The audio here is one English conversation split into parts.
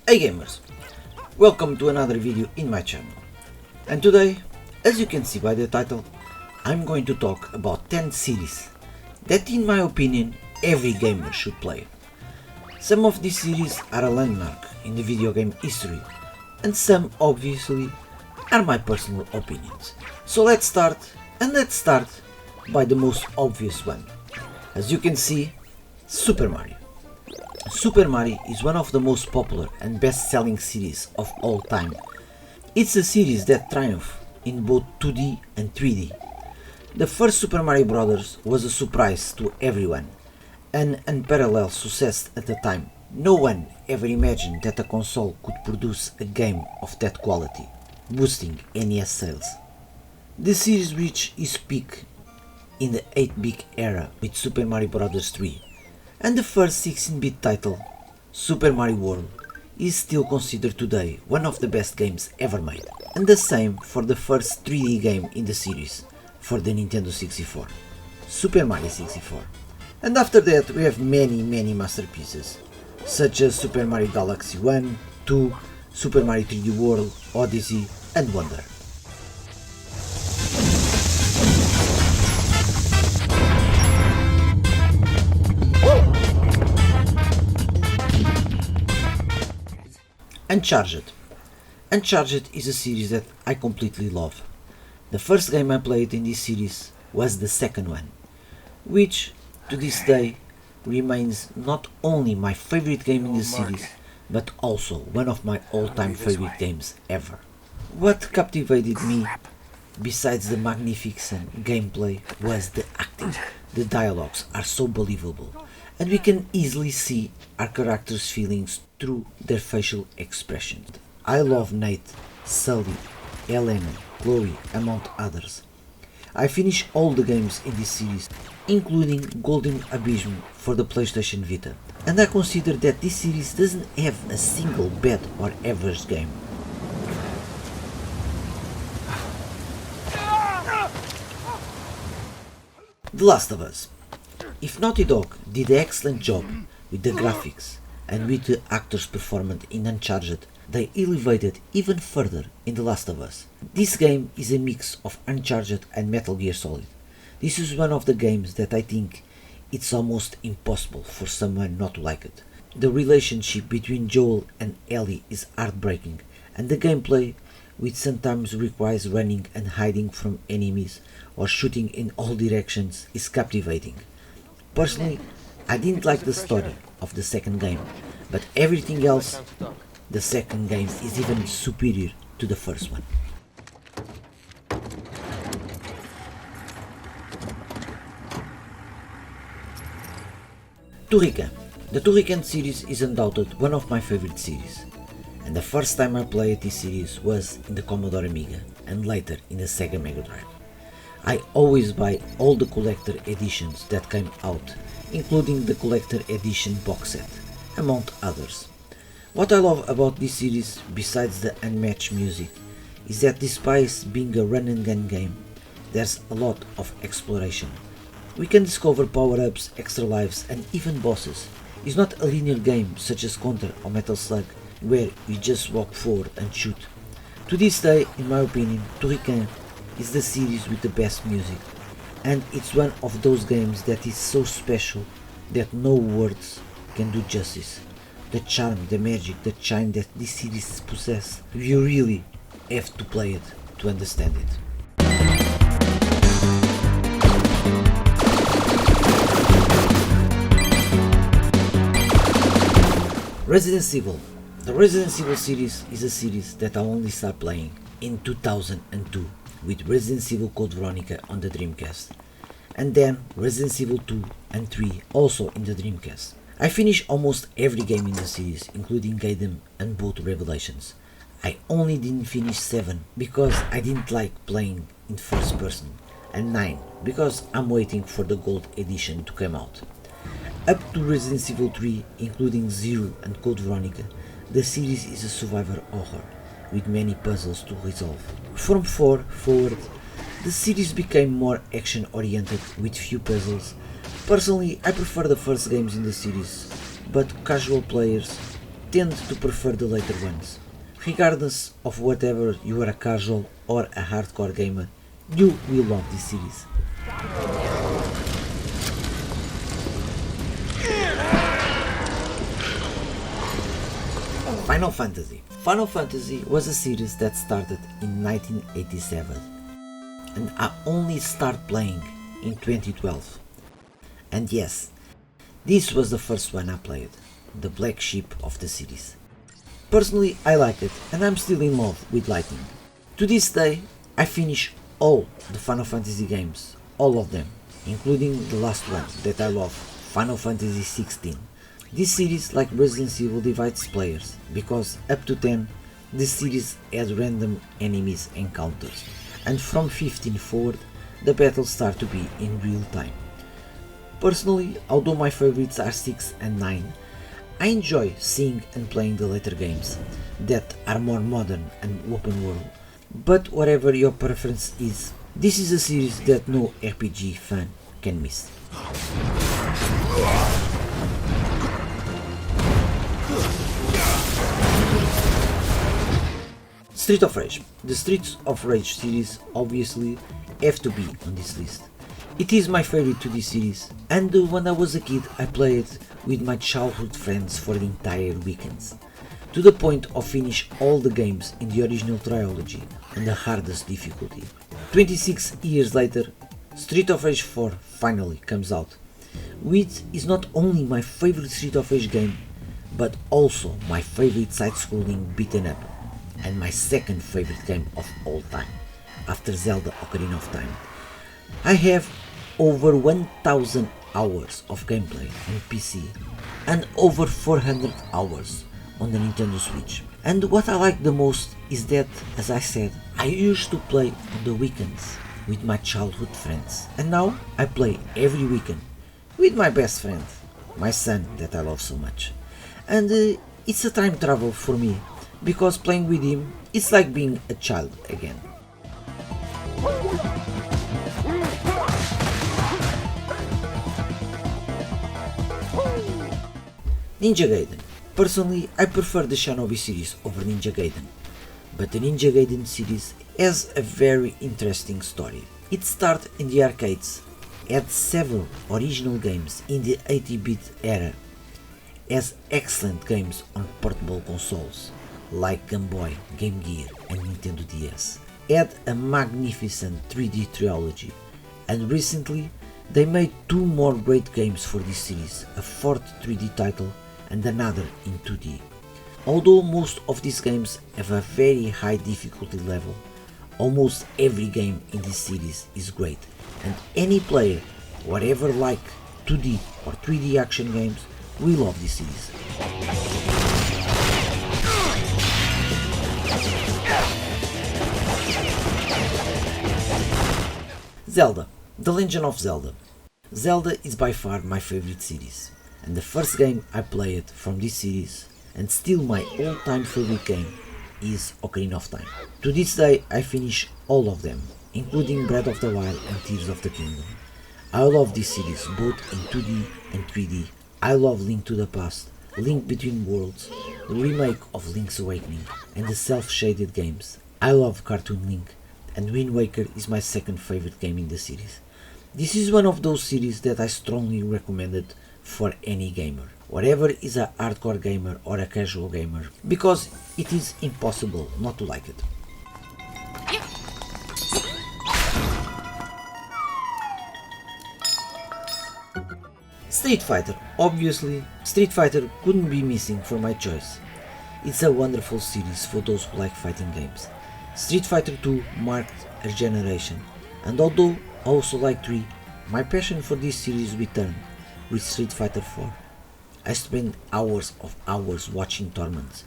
Hey gamers, welcome to another video in my channel. And today, as you can see by the title, I'm going to talk about 10 series that in my opinion every gamer should play. Some of these series are a landmark in the video game history, and some obviously are my personal opinions. So let's start by the most obvious one. As you can see, Super Mario. Super Mario is one of the most popular and best-selling series of all time. It's a series that triumphed in both 2D and 3D. The first Super Mario Bros. Was a surprise to everyone, an unparalleled success at the time. No one ever imagined that a console could produce a game of that quality, boosting NES sales. The series reached its peak in the 8-bit era with Super Mario Bros. 3. And the first 16-bit title, Super Mario World, is still considered today one of the best games ever made. And the same for the first 3D game in the series, for the Nintendo 64, Super Mario 64. And after that we have many masterpieces, such as Super Mario Galaxy 1, 2, Super Mario 3D World, Odyssey and Wonder. Uncharted. Uncharted is a series that I completely love. The first game I played in this series was the second one, which to this day remains not only my favorite game in the series, but also one of my all-time favorite games ever. What captivated me, besides the magnificent gameplay, was the acting. The dialogues are so believable, and we can easily see our characters' feelings through their facial expressions. I love Nate, Sully, Elena, Chloe, among others. I finished all the games in this series, including Golden Abyss for the PlayStation Vita, and I consider that this series doesn't have a single bad or average game. The Last of Us. If Naughty Dog did an excellent job with the graphics and with the actors' performance in Uncharted, they elevated even further in The Last of Us. This game is a mix of Uncharted and Metal Gear Solid. This is one of the games that I think it's almost impossible for someone not to like it. The relationship between Joel and Ellie is heartbreaking, and the gameplay, which sometimes requires running and hiding from enemies or shooting in all directions, is captivating. Personally, I didn't like the story of the second game, but everything else, the second game is even superior to the first one. Turrican. The Turrican series is undoubted one of my favorite series, and the first time I played this series was in the Commodore Amiga and later in the Sega Mega Drive. I always buy all the collector editions that came out, including the collector edition box set, among others. What I love about this series, besides the unmatched music, is that despite being a run and gun game, there's a lot of exploration. We can discover power-ups, extra lives and even bosses. It's not a linear game such as Contra or Metal Slug, where you just walk forward and shoot. To this day, in my opinion, Turrican is the series with the best music, and it's one of those games that is so special that no words can do justice. The charm, the magic, the charm that this series possesses, you really have to play it to understand it. Resident Evil. The Resident Evil series is a series that I only started playing in 2002 with Resident Evil Code Veronica on the Dreamcast, and then Resident Evil 2 and 3 also in the Dreamcast. I finished almost every game in the series, including Gaiden and both Revelations. I only didn't finish 7 because I didn't like playing in first person, and 9 because I'm waiting for the gold edition to come out. Up to Resident Evil 3, including Zero and Code Veronica, the series is a survivor horror with many puzzles to resolve. From 4 forward, the series became more action oriented with few puzzles. Personally, I prefer the first games in the series, but casual players tend to prefer the later ones. Regardless of whether you are a casual or a hardcore gamer, you will love this series. Final Fantasy. Final Fantasy was a series that started in 1987 and I only started playing in 2012. And yes, this was the first one I played, the black sheep of the series. Personally, I like it and I'm still in love with Lightning. To this day, I finish all the Final Fantasy games, all of them, including the last one that I love, Final Fantasy 16. This series, like Resident Evil, divides players, because up to 10, the series has random enemies encounters, and from 15 forward, the battles start to be in real time. Personally, although my favorites are 6 and 9, I enjoy seeing and playing the later games that are more modern and open world, but whatever your preference is, this is a series that no RPG fan can miss. Streets of Rage. The Streets of Rage series obviously have to be on this list. It is my favorite to this series, and when I was a kid I played with my childhood friends for the entire weekends, to the point of finish all the games in the original trilogy on the hardest difficulty. 26 years later, Streets of Rage 4 finally comes out, which is not only my favorite Streets of Rage game, but also my favorite side-scrolling beaten up, and my second favorite game of all time, after Zelda Ocarina of Time. I have over 1000 hours of gameplay on PC and over 400 hours on the Nintendo Switch. And what I like the most is that, as I said, I used to play on the weekends with my childhood friends, and now I play every weekend with my best friend, my son that I love so much. And it's a time travel for me, because playing with him is like being a child again. Ninja Gaiden. Personally, I prefer the Shinobi series over Ninja Gaiden, but the Ninja Gaiden series has a very interesting story. It started in the arcades, had several original games in the 80-bit era, has excellent games on portable consoles like Game Boy, Game Gear and Nintendo DS, had a magnificent 3D trilogy, and recently they made 2 more great games for this series, a 4th 3D title and another in 2D. Although most of these games have a very high difficulty level, almost every game in this series is great, and any player, whatever like 2D or 3D action games, will love this series. Zelda. The Legend of Zelda. Zelda is by far my favorite series, and the first game I played from this series, and still my all-time favorite game, is Ocarina of Time. To this day I finish all of them, including Breath of the Wild and Tears of the Kingdom. I love this series both in 2D and 3D. I love Link to the Past, Link Between Worlds, the remake of Link's Awakening, and the self-shaded games. I love Cartoon Link, and Wind Waker is my second favorite game in the series. This is one of those series that I strongly recommend it for any gamer, whatever is a hardcore gamer or a casual gamer, because it is impossible not to like it. Street Fighter. Obviously, Street Fighter couldn't be missing for my choice. It's a wonderful series for those who like fighting games. Street Fighter 2 marked a generation, and although I also like 3, my passion for this series returned with Street Fighter 4. I spent hours watching tournaments,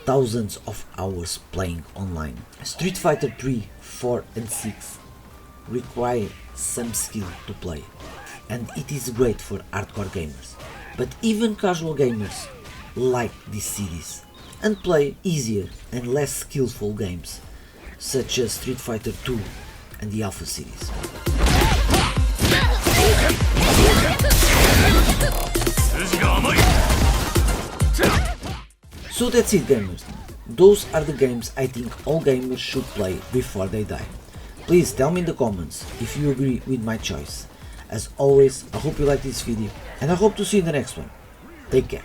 thousands of hours playing online. Street Fighter 3, 4 and 6 require some skill to play, and it is great for hardcore gamers, but even casual gamers like this series and play easier and less skillful games such as Street Fighter 2 and the Alpha series. So that's it, gamers. Those are the games I think all gamers should play before they die. Please tell me in the comments if you agree with my choice. As always, I hope you like this video and I hope to see you in the next one. Take care.